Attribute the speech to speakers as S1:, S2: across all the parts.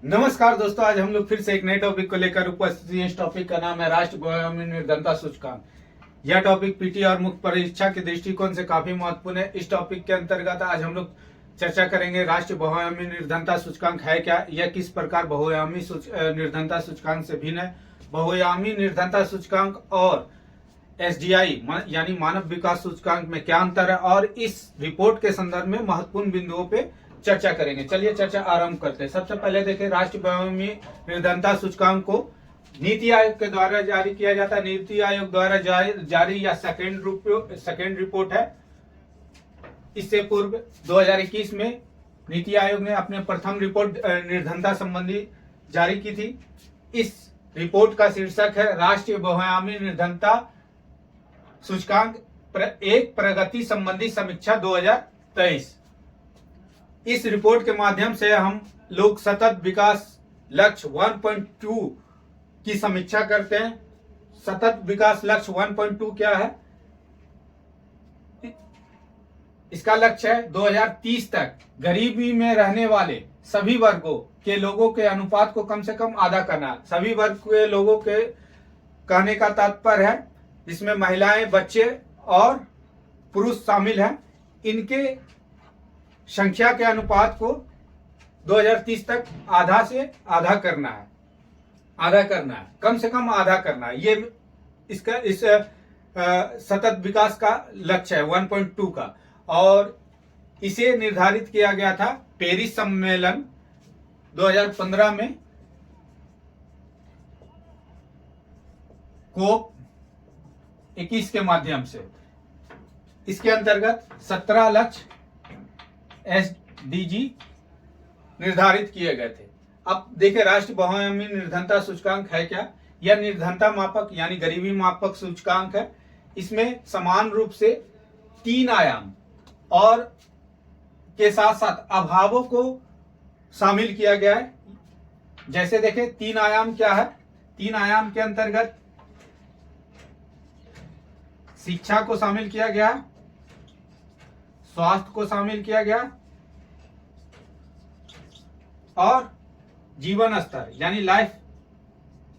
S1: नमस्कार दोस्तों, आज हम लोग फिर से एक नए टॉपिक को लेकर उपस्थित हैं। इस टॉपिक का नाम है राष्ट्रीय बहुआयामी निर्धनता सूचकांक। यह टॉपिक पीटी और मुख्य परीक्षा के दृष्टिकोण से काफी महत्वपूर्ण है। इस टॉपिक के अंतर्गत आज हम लोग चर्चा करेंगे राष्ट्रीय बहुआयामी निर्धनता सूचकांक है क्या, यह किस प्रकार बहुआयामी निर्धनता सूचकांक से भिन्न है, बहुआयामी निर्धनता सूचकांक और एसडीआई यानी मानव विकास सूचकांक में क्या अंतर है, और इस रिपोर्ट के संदर्भ में महत्वपूर्ण बिंदुओं पे चर्चा करेंगे। चलिए चर्चा आरंभ करते हैं। सबसे पहले देखें, राष्ट्रीय बहुआयामी निर्धनता सूचकांक को नीति आयोग के द्वारा जारी किया जाता है। नीति आयोग द्वारा जारी या सेकेंड रिपोर्ट है। इससे पूर्व 2021 में नीति आयोग ने अपने प्रथम रिपोर्ट निर्धनता संबंधी जारी की थी। इस रिपोर्ट का शीर्षक है राष्ट्रीय बहुआयामी निर्धनता सूचकांक एक प्रगति संबंधी समीक्षा 2023। इस रिपोर्ट के माध्यम से हम लोग सतत विकास लक्ष्य 1.2 की समीक्षा करते हैं। सतत विकास लक्ष्य 1.2 क्या है? इसका लक्ष्य है 2030 तक गरीबी में रहने वाले सभी वर्गों के लोगों के अनुपात को कम से कम आधा करना। सभी वर्ग के लोगों के कहने का तात्पर्य है इसमें महिलाएं, बच्चे और पुरुष शामिल हैं। इनके संख्या के अनुपात को 2030 तक आधा से आधा करना है, कम से कम आधा करना है। ये इसका इस सतत विकास का लक्ष्य है 1.2 का, और इसे निर्धारित किया गया था पेरिस सम्मेलन 2015 में कोप 21 के माध्यम से। इसके अंतर्गत 17 लक्ष्य एसडीजी निर्धारित किए गए थे। अब देखें, राष्ट्रीय बहुआयामी निर्धनता सूचकांक है क्या? यह निर्धनता मापक यानी गरीबी मापक सूचकांक है। इसमें समान रूप से 3 आयाम और के साथ साथ अभावों को शामिल किया गया है। जैसे देखें, 3 आयाम क्या है? 3 आयाम के अंतर्गत शिक्षा को शामिल किया गया, स्वास्थ्य को शामिल किया गया और जीवन स्तर यानी लाइफ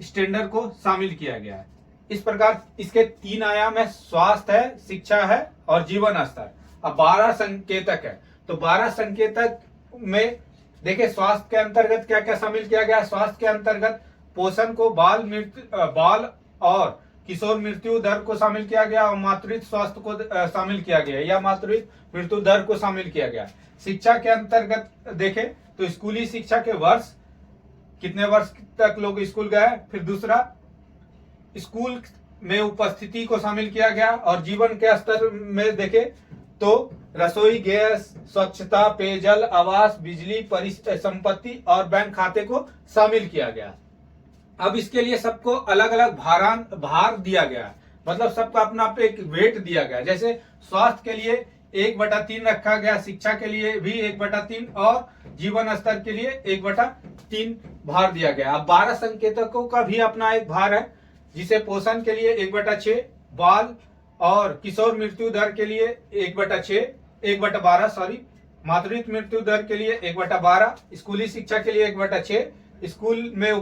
S1: स्टैंडर्ड को शामिल किया गया है। इस प्रकार इसके 3 आयाम है, स्वास्थ्य है, शिक्षा है और जीवन स्तर। अब 12 संकेतक है, तो 12 संकेतक में देखिए स्वास्थ्य के अंतर्गत क्या क्या शामिल किया गया। स्वास्थ्य के अंतर्गत पोषण को, बाल और किशोर मृत्यु दर को शामिल किया गया और मातृत्व स्वास्थ्य को शामिल किया गया या मातृत्व मृत्यु दर को शामिल किया गया। शिक्षा के अंतर्गत देखें तो स्कूली शिक्षा के वर्ष, कितने वर्ष तक लोग स्कूल गए। फिर दूसरा, स्कूल में उपस्थिति को शामिल किया गया, और जीवन के स्तर में देखें तो रसोई गैस, स्वच्छता, पेयजल, आवास, बिजली, संपत्ति और बैंक खाते को शामिल किया गया। अब इसके लिए सबको अलग अलग भार दिया गया, मतलब सबका अपना पे एक वेट दिया गया। जैसे स्वास्थ्य के लिए 1/3 रखा गया, शिक्षा के लिए भी 1/3 और जीवन स्तर के लिए 1/3 भार दिया गया। अब 12 संकेतकों का भी अपना एक भार है, जिसे पोषण के लिए 1/6, बाल और किशोर मृत्यु दर के लिए 1/12, मातृत्व मृत्यु दर के लिए 1/12, स्कूली शिक्षा के लिए 1/6, स्कूल में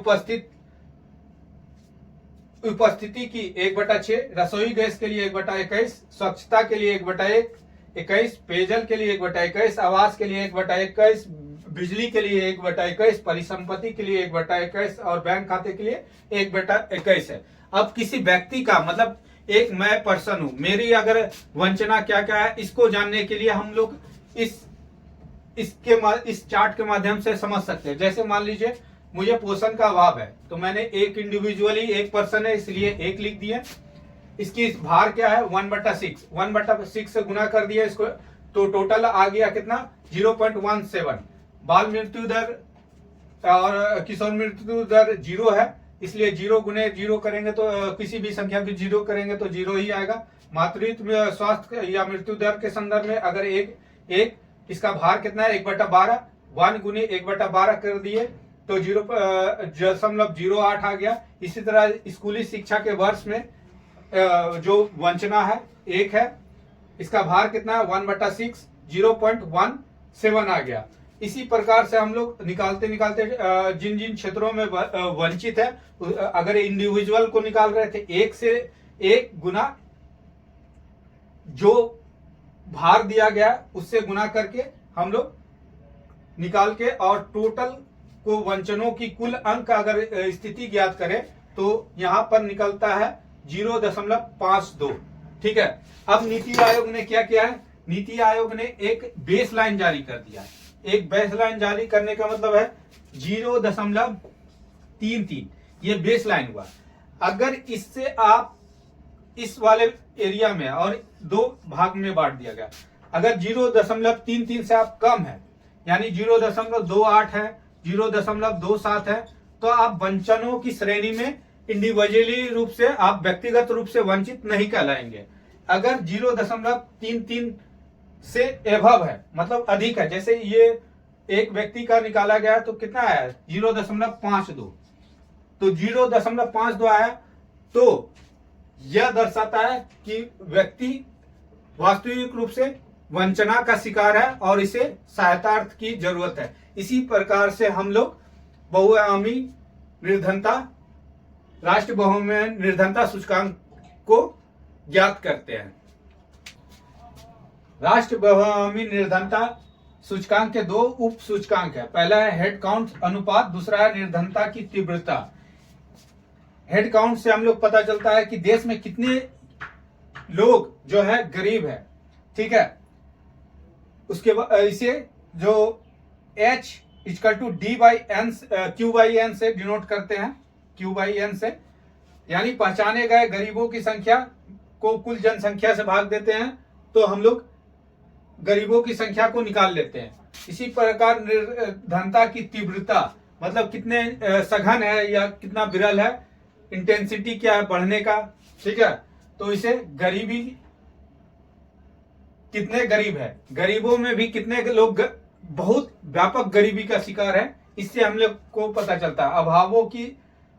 S1: उपस्थिति की 1/6, रसोई गैस के लिए 1/21, स्वच्छता के लिए 1/21, पेयजल के लिए 1/21, आवास के लिए 1/21, बिजली के लिए 1/21, परिसंपत्ति के लिए 1/21 और बैंक खाते के लिए 1/21 है। अब किसी व्यक्ति का मतलब एक मैं पर्सन हूं, मेरी अगर वंचना क्या क्या है, इसको जानने के लिए हम लोग इस चार्ट के माध्यम से समझ सकते हैं। जैसे मान लीजिए मुझे पोषण का अभाव है, तो मैंने एक इंडिविजुअली एक पर्सन है इसलिए 1 लिख दिया। इसकी भार क्या है? 1/6 से गुना कर दिया इसको, तो टोटल आ गया कितना? 0.17। बाल मृत्यु दर और किशोर मृत्यु दर 0 है, इसलिए 0 गुने 0 करेंगे तो किसी भी संख्या को 0 करेंगे तो 0 ही आएगा। मातृत्व स्वास्थ्य या मृत्यु दर के संदर्भ में अगर एक इसका भार कितना है? 1/12, 1 गुने 1/12 कर दिए तो 0.08 आ गया। इसी तरह स्कूली शिक्षा के वर्ष में जो वंचना है 1 है, इसका भार कितना है? 1/6, 0.17 आ गया। इसी प्रकार से हम लोग निकालते निकालते जिन जिन क्षेत्रों में वंचित है, अगर इंडिविजुअल को निकाल रहे थे, 1 से 1 गुना जो भार दिया गया उससे गुना करके हम लोग निकाल के, और टोटल को वंचनों की कुल अंक अगर स्थिति ज्ञात करें तो यहां पर निकलता है 0.52। ठीक है। अब नीति आयोग ने क्या किया है, नीति आयोग ने एक बेसलाइन जारी कर दिया है। एक बेसलाइन जारी करने का मतलब है 0.33, ये बेसलाइन हुआ। अगर इससे आप इस वाले एरिया में, और 2 भाग में बांट दिया गया, अगर 0.33 से आप कम है, यानी 0.28 है, 0.27 है, तो आप वंचनों की श्रेणी में इंडिविजुअली रूप से, आप व्यक्तिगत रूप से वंचित नहीं कहलाएंगे। अगर 0.33 से एभव है, मतलब अधिक है, जैसे ये एक व्यक्ति का निकाला गया तो कितना आया, 0.52, तो 0.52 आया, तो यह दर्शाता है कि व्यक्ति वास्तविक रूप से वंचना का शिकार है और इसे सहायतार्थ की जरूरत है। इसी प्रकार से हम लोग बहुआयामी निर्धनता, राष्ट्रीय बहुआयामी निर्धनता सूचकांक को ज्ञात करते हैं। राष्ट्रीय बहुआयामी निर्धनता सूचकांक के 2 उप सूचकांक है। पहला है हेड काउंट अनुपात, दूसरा है निर्धनता की तीव्रता। हेड काउंट से हम लोग पता चलता है कि देश में कितने लोग जो है गरीब है। ठीक है। उसके बाद इसे जो H = D/N Q/N से डिनोट करते हैं, Q/N से, यानी पहचाने गए गरीबों की संख्या को कुल जनसंख्या से भाग देते हैं तो हम लोग गरीबों की संख्या को निकाल लेते हैं। इसी प्रकार निर्धनता की तीव्रता, मतलब कितने सघन है या कितना विरल है, इंटेंसिटी क्या है बढ़ने का। ठीक है। तो इसे गरीबी, कितने गरीब है, गरीबों में भी कितने लोग बहुत व्यापक गरीबी का शिकार है, इससे हम लोग को पता चलता है। अभावों की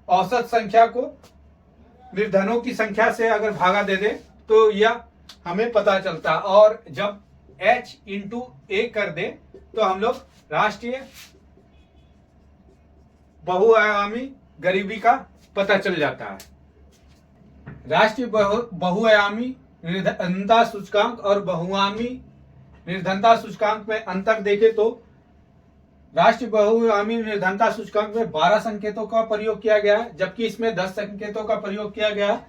S1: औसत संख्या को निर्धनों की संख्या से अगर भागा दे दे तो यह हमें पता चलता है, और जब H × A कर दे तो हम लोग राष्ट्रीय बहुआयामी गरीबी का पता चल जाता है। राष्ट्रीय बहुआयामी निर्धनता सूचकांक और बहुआयामी निर्धनता सूचकांक में अंतर देखें तो राष्ट्रीय बहुआयामी निर्धनता सूचकांक में 12 संकेतों का प्रयोग किया गया है, जबकि इसमें 10 संकेतों का प्रयोग किया गया है।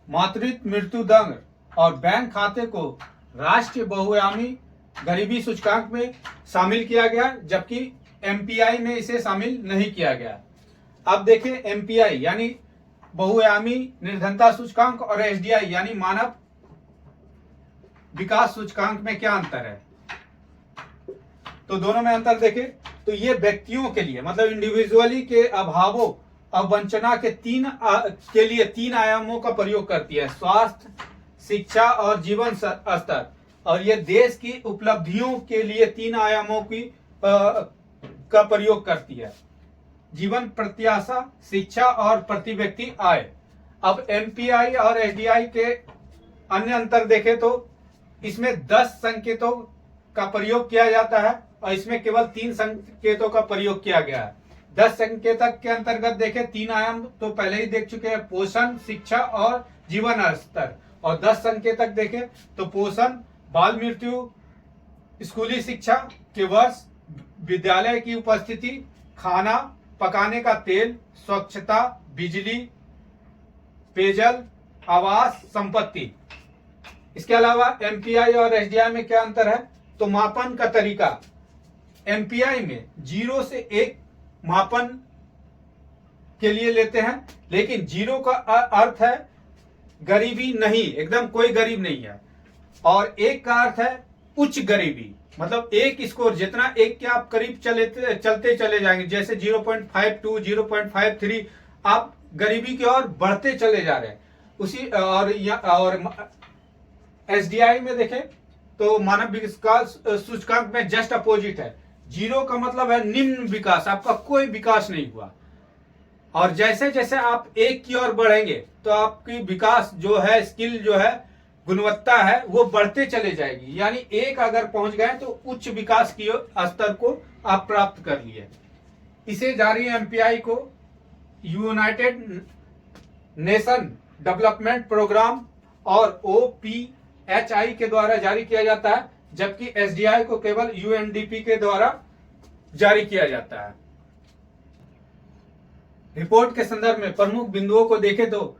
S1: मातृत्व मृत्यु दर और बैंक खाते को राष्ट्रीय बहुआयामी गरीबी सूचकांक में शामिल किया गया, जबकि MPI में इसे शामिल नहीं किया गया। अब देखें MPI यानी बहुआयामी निर्धनता सूचकांक और SDI यानी मानव विकास सूचकांक में क्या अंतर है। तो दोनों में अंतर देखें तो ये व्यक्तियों के लिए, मतलब इंडिविजुअली के अभावों अवंचना के के लिए 3 आयामों का प्रयोग करती है, स्वास्थ्य, शिक्षा और जीवन स्तर। और ये देश की उपलब्धियों के लिए 3 आयामों की का प्रयोग करती है, जीवन प्रत्याशा, शिक्षा और प्रति व्यक्ति आय। अब MPI और SDI के अन्य अंतर देखें तो इसमें 10 संकेतों का प्रयोग किया जाता है और इसमें केवल 3 संकेतों का प्रयोग किया गया है। 10 संकेतक के अंतर्गत देखें 3 आयाम तो पहले ही देख चुके हैं, पोषण, शिक्षा और जीवन स्तर। और 10 संकेतक देखें तो पोषण, बाल मृत्यु, स्कूली शिक्षा के वर्ष, विद्यालय की उपस्थिति, खाना पकाने का तेल, स्वच्छता, बिजली, पेयजल, आवास, संपत्ति। इसके अलावा MPI और SDI में क्या अंतर है, तो मापन का तरीका। MPI में 0 से 1 मापन के लिए लेते हैं, लेकिन 0 का अर्थ है गरीबी नहीं, एकदम कोई गरीब नहीं है, और 1 का अर्थ है उच्च गरीबी, मतलब 1 स्कोर जितना 1 के आप करीब चलते चले जाएंगे, जैसे 0.52, 0.53 आप गरीबी की ओर बढ़ते चले जा रहे हैं। उसी और SDI में देखें तो मानव विकास सूचकांक में जस्ट अपोजिट है। 0 का मतलब है निम्न विकास, आपका कोई विकास नहीं हुआ, और जैसे जैसे आप 1 की ओर बढ़ेंगे तो आपकी विकास जो है, स्किल जो है, गुणवत्ता है वो बढ़ते चले जाएगी। यानी एक अगर पहुंच गए तो उच्च विकास की स्तर को आप प्राप्त कर लिए। इसे जारी एमपीआई को यूनाइटेड नेशन डेवलपमेंट प्रोग्राम और ओपीएचआई के द्वारा जारी किया जाता है, जबकि एसडीआई को केवल यूएनडीपी के द्वारा जारी किया जाता है। रिपोर्ट के संदर्भ में प्रमुख बिंदुओं को देखें तो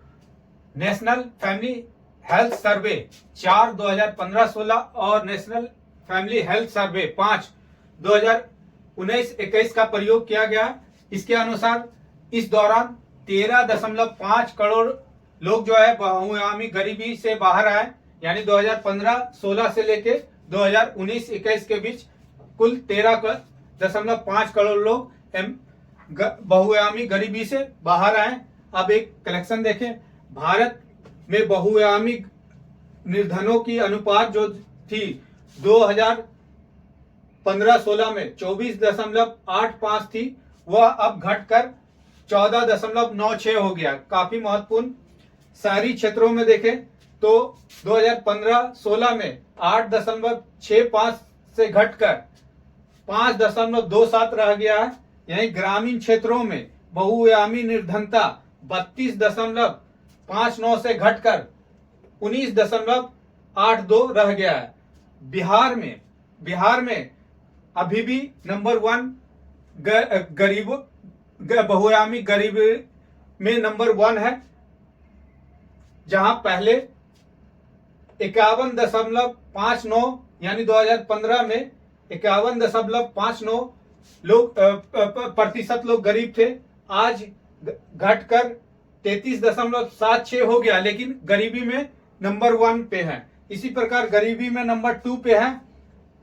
S1: नेशनल फैमिली हेल्थ सर्वे 4 2015-16 और नेशनल फैमिली हेल्थ सर्वे 5 2019-21 का प्रयोग किया गया। इसके अनुसार इस दौरान 13.5 करोड़ लोग जो है बहुआयामी गरीबी से बाहर आए। यानी 2015-16 से लेके 2019-21 के बीच कुल 13.5 करोड़ लोग बहुआयामी गरीबी से बाहर आए। अब एक कलेक्शन देखें। भारत में बहुआयामी निर्धनों की अनुपात जो थी 2015-16 में 24.85 थी, वह अब घटकर 14.96 हो गया। काफी महत्वपूर्ण। शहरी क्षेत्रों में देखें तो 2015-16 में 8.65 से घटकर 5.27 रह गया है। यही ग्रामीण क्षेत्रों में बहुआयामी निर्धनता 32.59 से घटकर 19.82 रह गया है। बिहार में अभी भी नंबर 1 गरीबों बहुआयामी गरीबी में नंबर 1 है, जहां पहले 51.59 यानी 2015 में 51.59 लोग प्रतिशत लोग गरीब थे। आज घटकर 33.76 हो गया, लेकिन गरीबी में नंबर 1 पे है। इसी प्रकार गरीबी में नंबर 2 पे है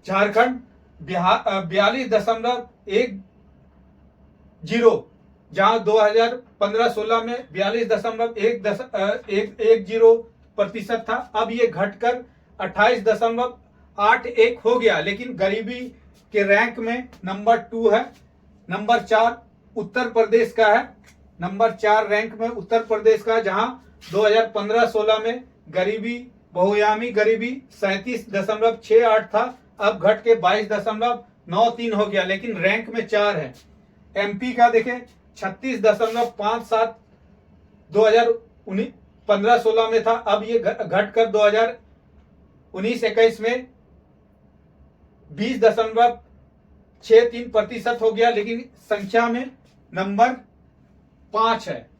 S1: झारखंड 42.10, जहां 2015-16 में 42.10% था। अब ये घटकर 28.81 हो गया, लेकिन गरीबी के रैंक में नंबर 2 है। नंबर 4 उत्तर प्रदेश का है। नंबर 4 रैंक में उत्तर प्रदेश का, जहां 2015-16 में बहुआयामी गरीबी 37.68 था, अब घट के 22.93 हो गया, लेकिन रैंक में 4 है। एमपी का देखें 36.57 2015-16 में था, अब ये घटकर 2019-21 में 20.63% हो गया, लेकिन संख्या में नंबर 5 है।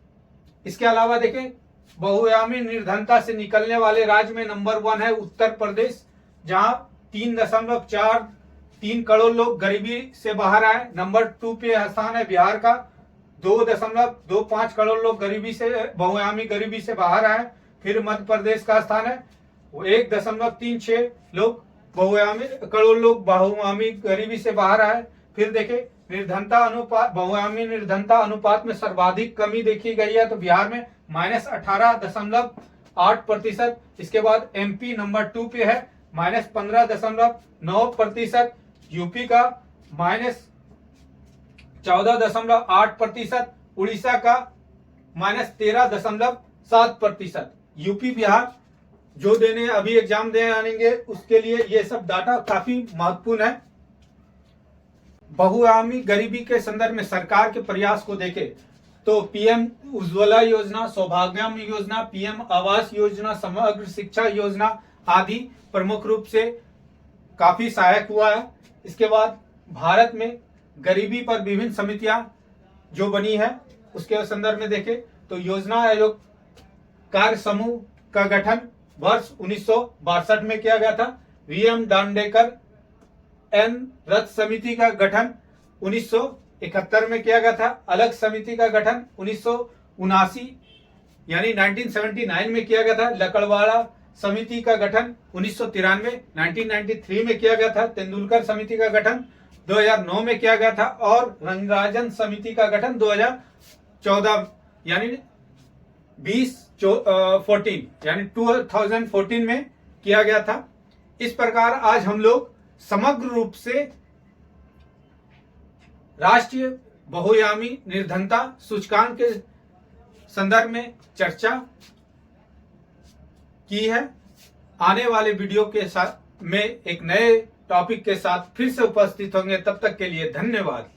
S1: इसके अलावा देखें बहुआयामी निर्धनता से निकलने वाले राज्य में नंबर 1 है उत्तर प्रदेश, जहां 3.43 करोड़ लोग गरीबी से बाहर आए। नंबर 2 पे स्थान है बिहार का, 2.25 करोड़ लोग गरीबी से बहुआयामी गरीबी से बाहर आए। फिर मध्य प्रदेश का स्थान है, 1.36 लोग करोड़ लोग बहुआयामी गरीबी से बाहर आए। फिर देखें बहुआयामी निर्धनता अनुपात में सर्वाधिक कमी देखी गई है, तो बिहार में -18.8%। इसके बाद एमपी नंबर 2 पे है -15.9%। यूपी का -14.8%। उड़ीसा का -13.7%। यूपी बिहार जो देने अभी एग्जाम देने आएंगे उसके लिए ये सब डाटा काफी महत्वपूर्ण है। बहुआयामी गरीबी के संदर्भ में सरकार के प्रयास को देखें तो पीएम उज्ज्वला योजना, सौभाग्यम योजना, पीएम आवास योजना, समग्र शिक्षा योजना आदि प्रमुख रूप से काफी सहायक हुआ है। इसके बाद भारत में गरीबी पर विभिन्न समितियां जो बनी है उसके संदर्भ में देखें तो योजना आयोग कार्य समूह का गठन वर्ष 1962 में किया गया था। वीएम दांडेकर एन रथ समिति का गठन 1971 में किया गया था। अलग समिति का गठन 1979 यानी 1979 में किया गया था। लकड़वाड़ा समिति का गठन 1993 में किया गया था। तेंदुलकर समिति का गठन 2009 में किया गया था और रंगराजन समिति का गठन 2014 यानी 2014 में किया गया था। इस प्रकार आज हम लोग समग्र रूप से राष्ट्रीय बहुआयामी निर्धनता सूचकांक के संदर्भ में चर्चा की है। आने वाले वीडियो के साथ में एक नए टॉपिक के साथ फिर से उपस्थित होंगे। तब तक के लिए धन्यवाद।